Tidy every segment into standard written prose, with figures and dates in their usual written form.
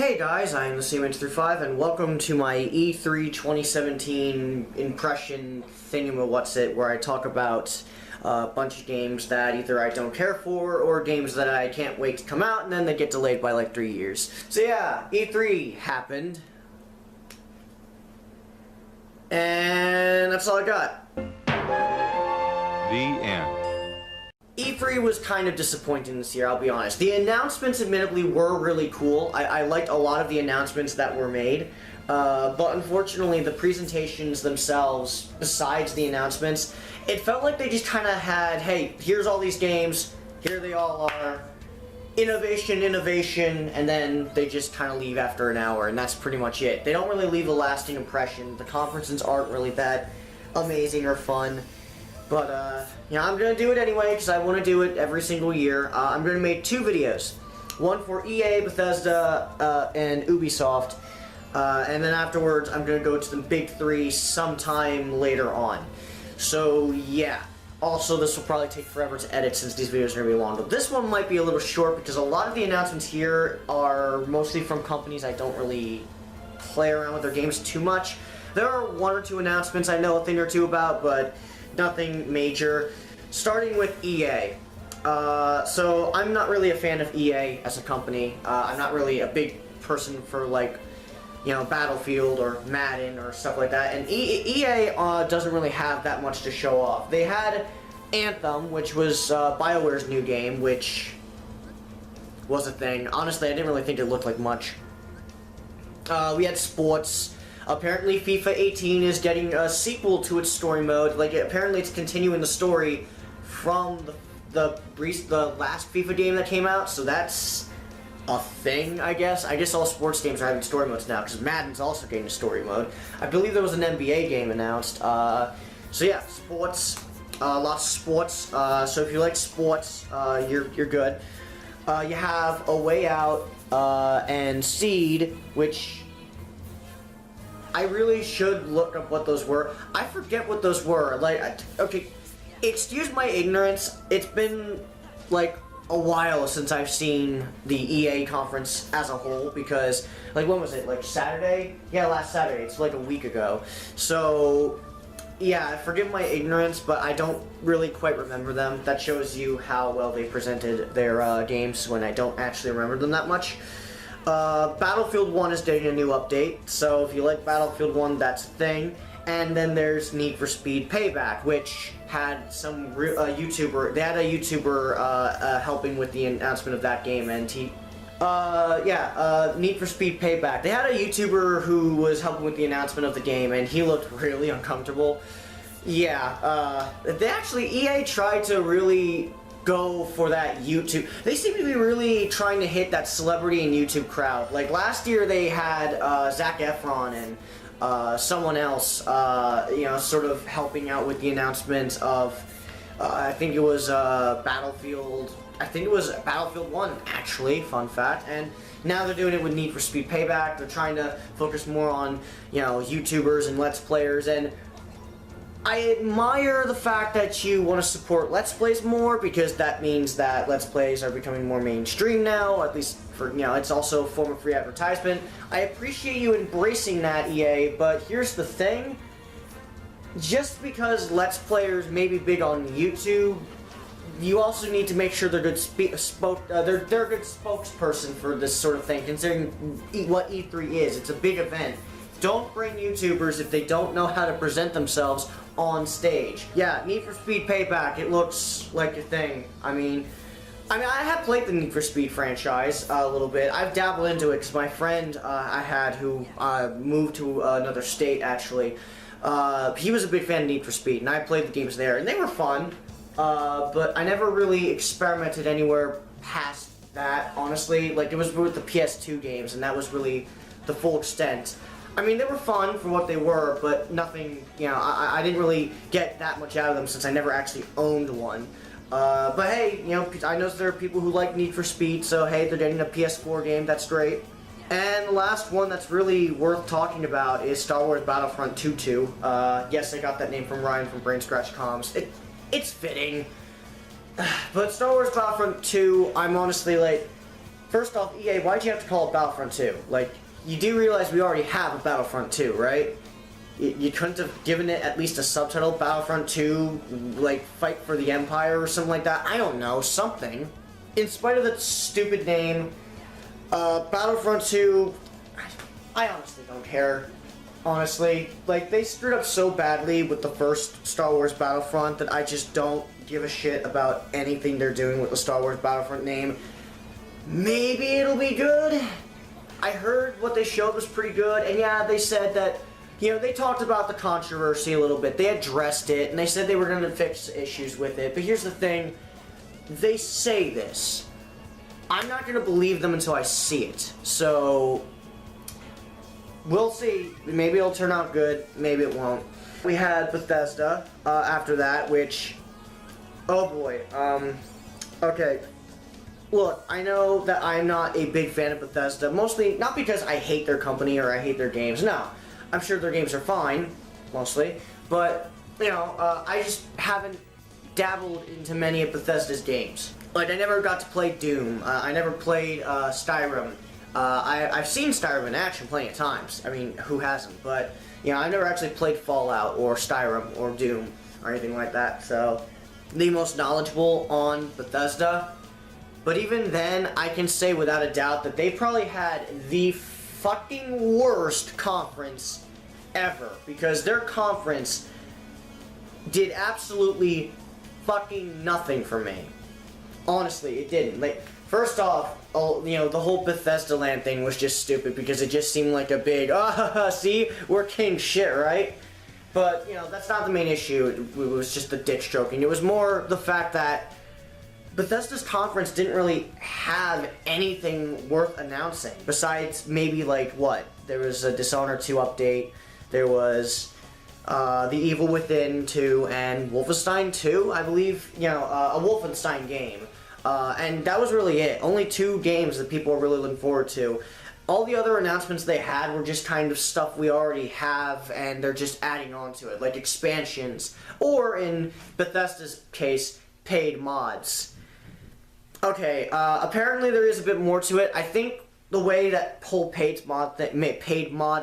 Hey guys, I am the CM835 and welcome to my E3 2017 impression thingamawhatsit, where I talk about a bunch of games that either I don't care for or games that I can't wait to come out and then they get delayed by like 3 years. So yeah, E3 happened. And that's all I got. The end. E3 was kind of disappointing this year, I'll be honest. The announcements, admittedly, were really cool. I liked a lot of the announcements that were made. But unfortunately, the presentations themselves, besides the announcements, it felt like they just kind of had, hey, here's all these games, here they all are, innovation, and then they just kind of leave after an hour, and that's pretty much it. They don't really leave a lasting impression. The conferences aren't really that amazing or fun. But, you know, I'm going to do it anyway, because I want to do it every single year. I'm going to make 2 videos. One for EA, Bethesda, and Ubisoft. And then afterwards, I'm going to go to the big 3 sometime later on. So, yeah. Also, this will probably take forever to edit since these videos are going to be long. But this one might be a little short, because a lot of the announcements here are mostly from companies I don't really play around with their games too much. There are 1 or 2 announcements I know a thing or two about, but nothing major. Starting with EA. So I'm not really a fan of EA as a company. I'm not really a big person for, like, you know, Battlefield or Madden or stuff like that. And EA doesn't really have that much to show off. They had Anthem, which was BioWare's new game, which was a thing. Honestly, I didn't really think it looked like much. We had sports. Apparently FIFA 18 is getting a sequel to its story mode. Like, apparently it's continuing the story from the last FIFA game that came out, so that's a thing, I guess. I guess all sports games are having story modes now, because Madden's also getting a story mode. I believe there was an NBA game announced. So yeah, sports. Lots of sports. So if you like sports, you're good. You have A Way Out and Seed, which I really should look up what those were. I forget what those were. Like, okay, excuse my ignorance. It's been, like, a while since I've seen the EA conference as a whole, because, like, when was it? Like, Saturday? Yeah, last Saturday. It's like a week ago. So, yeah, forgive my ignorance, but I don't really quite remember them. That shows you how well they presented their games when I don't actually remember them that much. Battlefield 1 is getting a new update, so if you like Battlefield 1, that's a thing. And then there's Need for Speed Payback, which had some YouTuber, they had a YouTuber helping with the announcement of that game, and Need for Speed Payback. They had a YouTuber who was helping with the announcement of the game, and he looked really uncomfortable. Yeah, they actually, EA tried to really go for that YouTube. They seem to be really trying to hit that celebrity and YouTube crowd. Like last year they had Zac Efron and someone else, you know, sort of helping out with the announcement of, I think it was Battlefield. I think it was Battlefield 1, actually, fun fact. And now they're doing it with Need for Speed Payback. They're trying to focus more on, you know, YouTubers and Let's Players, and I admire the fact that you want to support Let's Plays more, because that means that Let's Plays are becoming more mainstream now, at least for, you know, it's also a form of free advertisement. I appreciate you embracing that, EA, but here's the thing. Just because Let's Players may be big on YouTube, you also need to make sure they're good they're a good spokesperson for this sort of thing, considering what E3 is. It's a big event. Don't bring YouTubers if they don't know how to present themselves on stage. Yeah, Need for Speed Payback, it looks like a thing. I mean, I have played the Need for Speed franchise a little bit. I've dabbled into it because my friend I had who moved to another state, actually, he was a big fan of Need for Speed, and I played the games there, and they were fun, but I never really experimented anywhere past that, honestly. Like, it was with the PS2 games, and that was really the full extent. I mean, they were fun for what they were, but nothing, you know, I didn't really get that much out of them since I never actually owned one. But hey, you know, I know there are people who like Need for Speed, so hey, they're getting a PS4 game, that's great. And the last one that's really worth talking about is Star Wars Battlefront 2. Yes, I got that name from Ryan from Brain Scratch Comms. It's fitting. But Star Wars Battlefront 2, I'm honestly, like, First off, EA, why'd you have to call it Battlefront 2? Like, you do realize we already have a Battlefront 2, right? You couldn't have given it at least a subtitle, Battlefront 2, like, Fight for the Empire or something like that. I don't know, something. In spite of the stupid name, Battlefront 2, I honestly don't care. Honestly, like, they screwed up so badly with the first Star Wars Battlefront that I just don't give a shit about anything they're doing with the Star Wars Battlefront name. Maybe it'll be good. I heard what they showed was pretty good, and yeah, they said that, you know, they talked about the controversy a little bit. They addressed it, and they said they were going to fix issues with it. But here's the thing. They say this. I'm not going to believe them until I see it. So, we'll see. Maybe it'll turn out good. Maybe it won't. We had Bethesda after that, which... Oh boy. Okay. Look, I know that I'm not a big fan of Bethesda, mostly not because I hate their company or I hate their games. No, I'm sure their games are fine, mostly, but, you know, I just haven't dabbled into many of Bethesda's games. Like, I never got to play Doom, I never played Skyrim. I've seen Skyrim in action plenty of times. I mean, who hasn't? But, you know, I've never actually played Fallout or Skyrim or Doom or anything like that, so the most knowledgeable on Bethesda. But even then, I can say without a doubt that they probably had the fucking worst conference ever. Because their conference did absolutely fucking nothing for me. Honestly, it didn't. Like, first off, you know, the whole Bethesda land thing was just stupid because it just seemed like a big, see, we're king shit, right? But, you know, that's not the main issue. It was just the dick stroking. It was more the fact that Bethesda's conference didn't really have anything worth announcing besides maybe like what? There was a Dishonored 2 update, there was The Evil Within 2 and Wolfenstein 2, I believe, you know, a Wolfenstein game. And that was really it. Only 2 games that people are really looking forward to. All the other announcements they had were just kind of stuff we already have and they're just adding on to it, like expansions, or in Bethesda's case, paid mods. Okay, apparently there is a bit more to it. I think the way that whole paid mod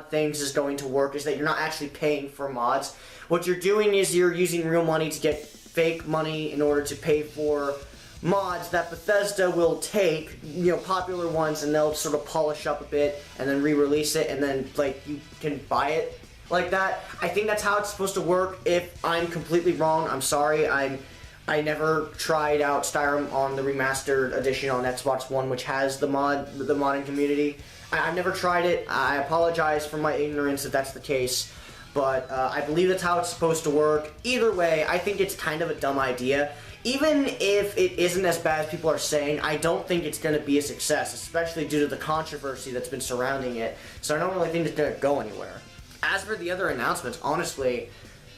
things is going to work is that you're not actually paying for mods. What you're doing is you're using real money to get fake money in order to pay for mods that Bethesda will take, you know, popular ones, and they'll sort of polish up a bit and then re-release it, and then, like, you can buy it like that. I think that's how it's supposed to work. If I'm completely wrong, I'm sorry. I never tried out Skyrim on the remastered edition on Xbox One, which has the modding community. I've never tried it. I apologize for my ignorance if that's the case, but I believe that's how it's supposed to work. Either way, I think it's kind of a dumb idea. Even if it isn't as bad as people are saying, I don't think it's going to be a success, especially due to the controversy that's been surrounding it. So I don't really think it's going to go anywhere. As for the other announcements, honestly,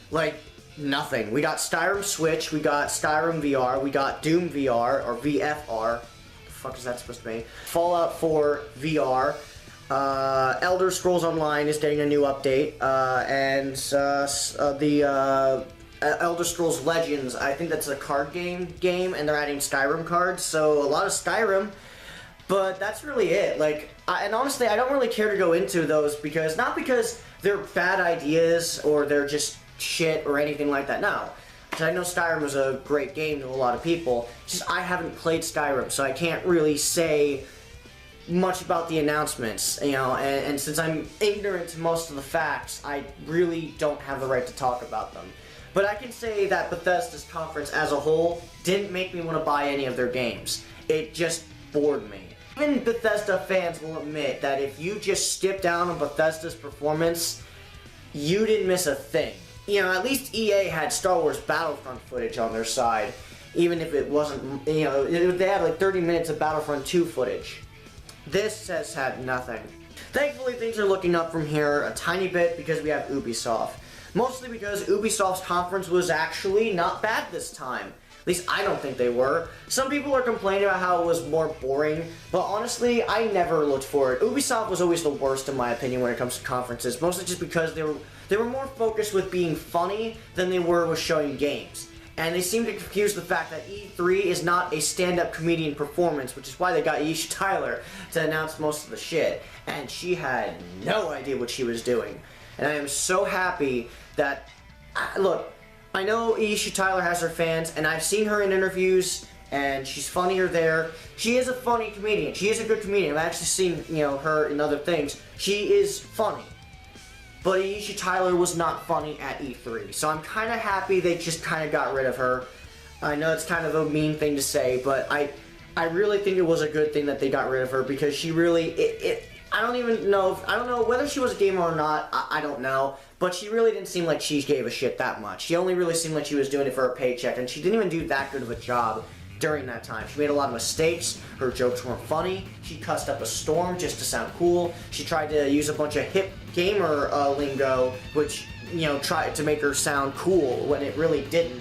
like, nothing. We got Skyrim Switch, we got Skyrim VR, we got Doom VR, or VFR. What the fuck is that supposed to be? Fallout 4 VR. Elder Scrolls Online is getting a new update, and the Elder Scrolls Legends, I think that's a card game, and they're adding Skyrim cards, so a lot of Skyrim, but that's really it. Like, and honestly, I don't really care to go into those, because, not because they're bad ideas, or they're just shit, or anything like that, no. Because I know Skyrim was a great game to a lot of people, it's just I haven't played Skyrim, so I can't really say much about the announcements, you know, and since I'm ignorant to most of the facts, I really don't have the right to talk about them. But I can say that Bethesda's conference as a whole didn't make me want to buy any of their games. It just bored me. Even Bethesda fans will admit that if you just skip down on Bethesda's performance, you didn't miss a thing. You know, at least EA had Star Wars Battlefront footage on their side, even if it wasn't, you know, they had like 30 minutes of Battlefront 2 footage. This has had nothing. Thankfully, things are looking up from here a tiny bit because we have Ubisoft. Mostly because Ubisoft's conference was actually not bad this time. At least I don't think they were. Some people are complaining about how it was more boring, but honestly, I never looked for it. Ubisoft was always the worst in my opinion when it comes to conferences, mostly just because they were more focused with being funny than they were with showing games. And they seem to confuse the fact that E3 is not a stand-up comedian performance, which is why they got Aisha Tyler to announce most of the shit. And she had no idea what she was doing. And I am so happy that... Look, I know Aisha Tyler has her fans, and I've seen her in interviews, and she's funnier there. She is a funny comedian. She is a good comedian. I've actually seen, her in other things. She is funny. But Aisha Tyler was not funny at E3. So I'm kind of happy they just kind of got rid of her. I know it's kind of a mean thing to say, but I really think it was a good thing that they got rid of her, because she really, I don't know whether she was a gamer or not, I don't know. But she really didn't seem like she gave a shit that much. She only really seemed like she was doing it for a paycheck, and she didn't even do that good of a job during that time. She made a lot of mistakes, her jokes weren't funny, she cussed up a storm just to sound cool, she tried to use a bunch of hip gamer lingo, which, tried to make her sound cool when it really didn't.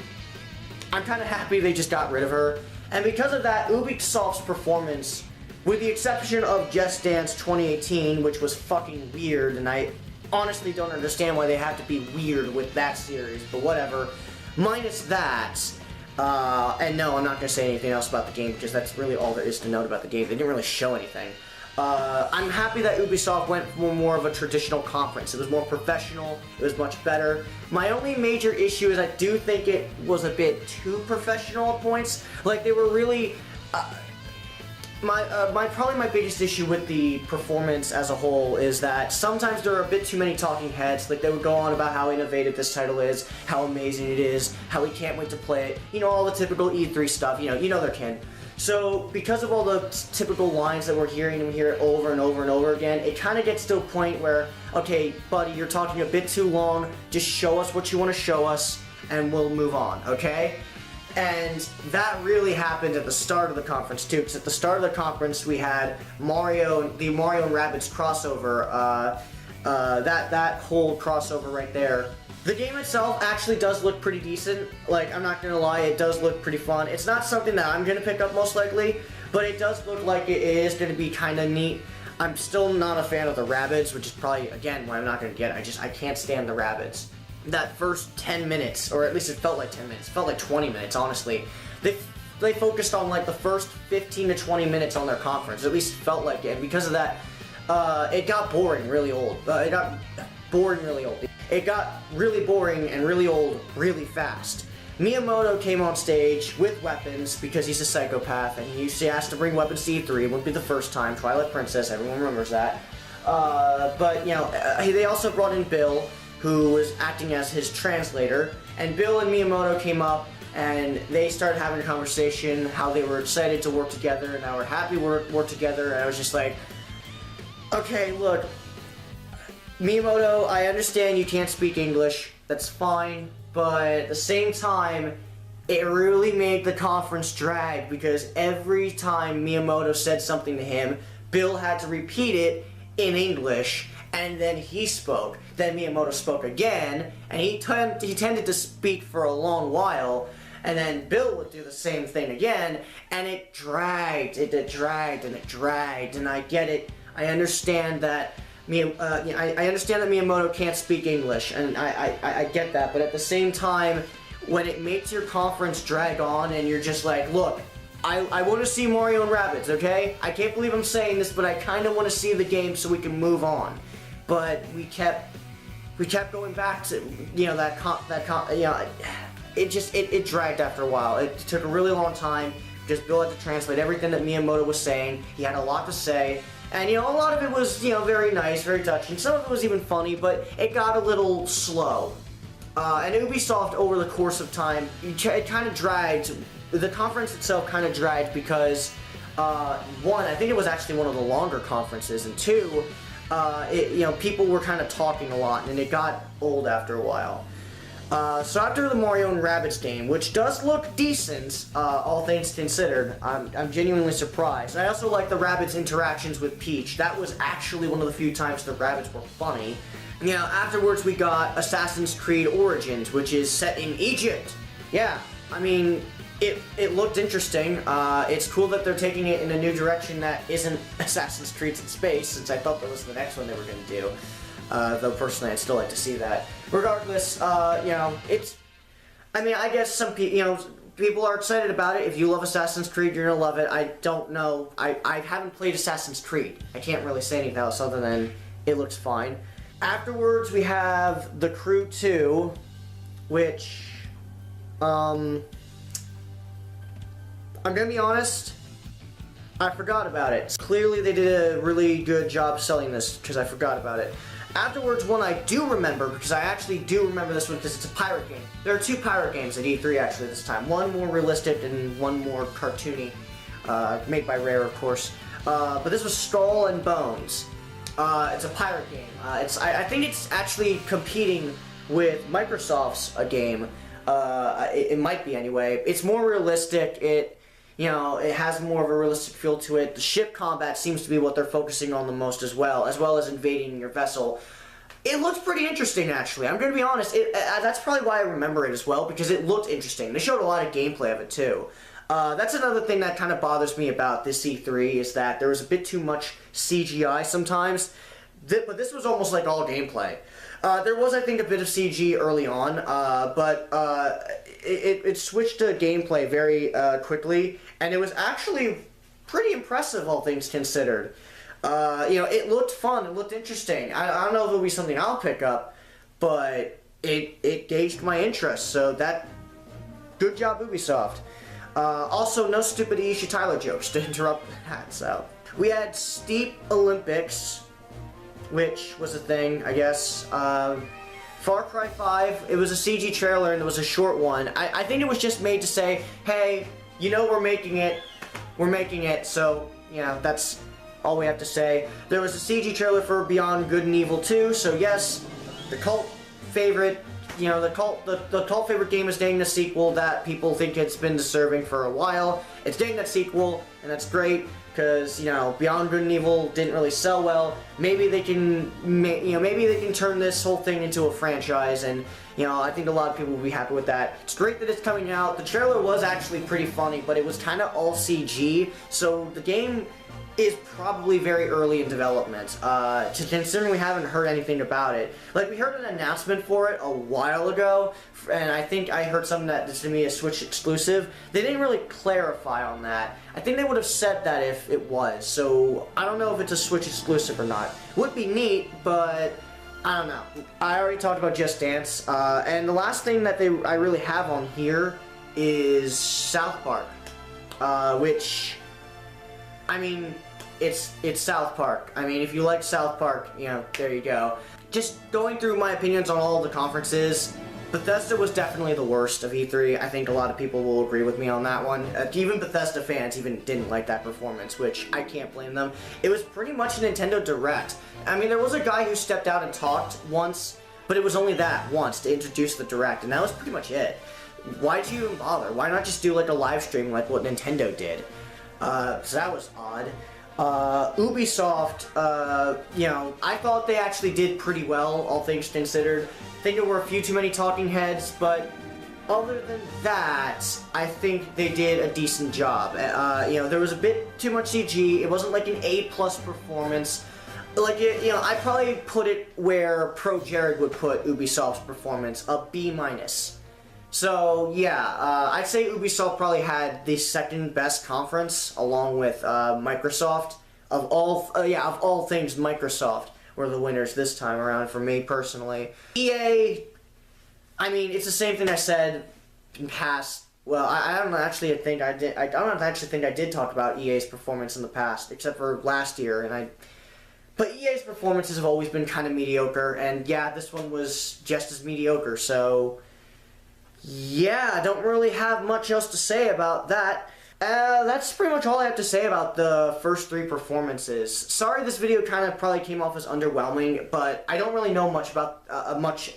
I'm kind of happy they just got rid of her, and because of that, Ubisoft's performance, with the exception of Just Dance 2018, which was fucking weird, and I honestly don't understand why they have to be weird with that series, but whatever, minus that, and no, I'm not going to say anything else about the game, because that's really all there is to note about the game. They didn't really show anything. I'm happy that Ubisoft went for more of a traditional conference. It was more professional, it was much better. My only major issue is I do think it was a bit too professional at points. Like, they were really... Probably my biggest issue with the performance as a whole is that sometimes there are a bit too many talking heads. Like, they would go on about how innovative this title is, how amazing it is, how we can't wait to play it. All the typical E3 stuff, you know they're kin. So, because of all the typical lines that we're hearing, and we hear it over and over and over again, it kind of gets to a point where, okay, buddy, you're talking a bit too long, just show us what you want to show us, and we'll move on, okay? And that really happened at the start of the conference too, because at the start of the conference we had the Mario and Rabbids crossover, that whole crossover right there. The game itself actually does look pretty decent. Like, I'm not gonna lie, it does look pretty fun. It's not something that I'm gonna pick up most likely, but it does look like it is gonna be kinda neat. I'm still not a fan of the Rabbids, which is probably, again, why I'm not gonna get it. I can't stand the Rabbids. That first 10 minutes, or at least it felt like 10 minutes, it felt like 20 minutes, honestly. They focused on like the first 15 to 20 minutes on their conference, at least it felt like it, and because of that, it got boring really old. It got boring really old. It got really boring and really old really fast. Miyamoto came on stage with weapons because he's a psychopath, and he used to ask to bring weapons to E3. It wouldn't be the first time. Twilight Princess, everyone remembers that. But, they also brought in Bill, who was acting as his translator, and Bill and Miyamoto came up, and they started having a conversation, how they were excited to work together, and how we're happy to work together, and I was just like, okay, look, Miyamoto, I understand you can't speak English, that's fine, but at the same time, it really made the conference drag, because every time Miyamoto said something to him, Bill had to repeat it in English, and then he spoke. Then Miyamoto spoke again, and he tended to speak for a long while, and then Bill would do the same thing again, and it dragged, and I get it. I understand that I understand that Miyamoto can't speak English, and I get that, but at the same time, when it makes your conference drag on, and you're just like, look, I want to see Mario and Rabbids, okay? I can't believe I'm saying this, but I kind of want to see the game so we can move on. But we kept going back to, it dragged after a while. It took a really long time because Bill had to translate everything that Miyamoto was saying. He had a lot to say, and a lot of it was very nice, very touching. Some of it was even funny, but it got a little slow. And Ubisoft, over the course of time, it kind of dragged. The conference itself kind of dragged because, one, I think it was actually one of the longer conferences, and two, people were kind of talking a lot, and it got old after a while. So after the Mario and Rabbids game, which does look decent, all things considered, I'm genuinely surprised. I also like the Rabbids' interactions with Peach. That was actually one of the few times the Rabbids were funny. Afterwards we got Assassin's Creed Origins, which is set in Egypt. Yeah, I mean, it looked interesting. It's cool that they're taking it in a new direction that isn't Assassin's Creed in space, since I thought that was the next one they were going to do. Though personally I'd still like to see that. Regardless, I mean, I guess some people, people are excited about it. If you love Assassin's Creed, you're gonna love it. I don't know. I haven't played Assassin's Creed. I can't really say anything else other than it looks fine. Afterwards, we have The Crew 2, which, I'm gonna be honest, I forgot about it. Clearly, they did a really good job selling this because I forgot about it. Afterwards, one I do remember, because I actually do remember this one because it's a pirate game. There are two pirate games at E3 actually this time. One more realistic and one more cartoony, made by Rare, of course. But this was Skull and Bones. It's a pirate game. I think it's actually competing with Microsoft's game. It might be anyway. It's more realistic. It has more of a realistic feel to it. The ship combat seems to be what they're focusing on the most as well as invading your vessel. It looks pretty interesting, actually. I'm going to be honest. That's probably why I remember it as well, because it looked interesting. They showed a lot of gameplay of it, too. That's another thing that kind of bothers me about this E3, is that there was a bit too much CGI sometimes, but this was almost like all gameplay. There was, I think, a bit of CG early on, but it switched to gameplay very quickly, and it was actually pretty impressive, all things considered. It looked fun, it looked interesting. I don't know if it'll be something I'll pick up, but it gauged my interest, so good job, Ubisoft. Also, no stupid Aisha Tyler jokes to interrupt that, so. We had Steep Olympics, which was a thing, I guess. Far Cry 5, it was a CG trailer and it was a short one. I think it was just made to say, hey, we're making it, so, that's all we have to say. There was a CG trailer for Beyond Good and Evil 2, so yes, the cult favorite, the cult favorite game is getting the sequel that people think it's been deserving for a while. It's getting that sequel, and that's great. Because Beyond Good and Evil didn't really sell well. Maybe they can, maybe they can turn this whole thing into a franchise, and I think a lot of people will be happy with that. It's great that it's coming out. The trailer was actually pretty funny, but it was kind of all CG, so the game is probably very early in development. Considering we haven't heard anything about it. Like, we heard an announcement for it a while ago, and I think I heard something that it's going to be a Switch exclusive. They didn't really clarify on that. I think they would have said that if it was, so I don't know if it's a Switch exclusive or not. Would be neat, but I don't know. I already talked about Just Dance, and the last thing that I really have on here is South Park, which, I mean, it's South Park. I mean, if you like South Park, there you go. Just going through my opinions on all the conferences, Bethesda was definitely the worst of E3. I think a lot of people will agree with me on that one. Even Bethesda fans didn't like that performance, which I can't blame them. It was pretty much a Nintendo Direct. I mean, there was a guy who stepped out and talked once, but it was only that once to introduce the Direct, and that was pretty much it. Why'd you even bother? Why not just do like a live stream like what Nintendo did? So that was odd. Ubisoft, I thought they actually did pretty well, all things considered. I think there were a few too many talking heads, but other than that, I think they did a decent job. There was a bit too much CG. It wasn't like an A+ performance. Like, I probably put it where Pro Jared would put Ubisoft's performance, a B-. So, yeah, I'd say Ubisoft probably had the second best conference, along with Microsoft. Of all things, Microsoft were the winners this time around for me personally. EA, I mean, it's the same thing I said in past. Well, I don't actually think I did. I don't actually think I did talk about EA's performance in the past, except for last year, But EA's performances have always been kind of mediocre, and yeah, this one was just as mediocre. So, yeah, I don't really have much else to say about that. That's pretty much all I have to say about the first three performances. Sorry this video kind of probably came off as underwhelming, but I don't really know much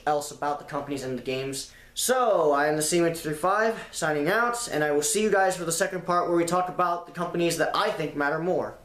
else about the companies and the games. So, I am the C835, signing out, and I will see you guys for the second part where we talk about the companies that I think matter more.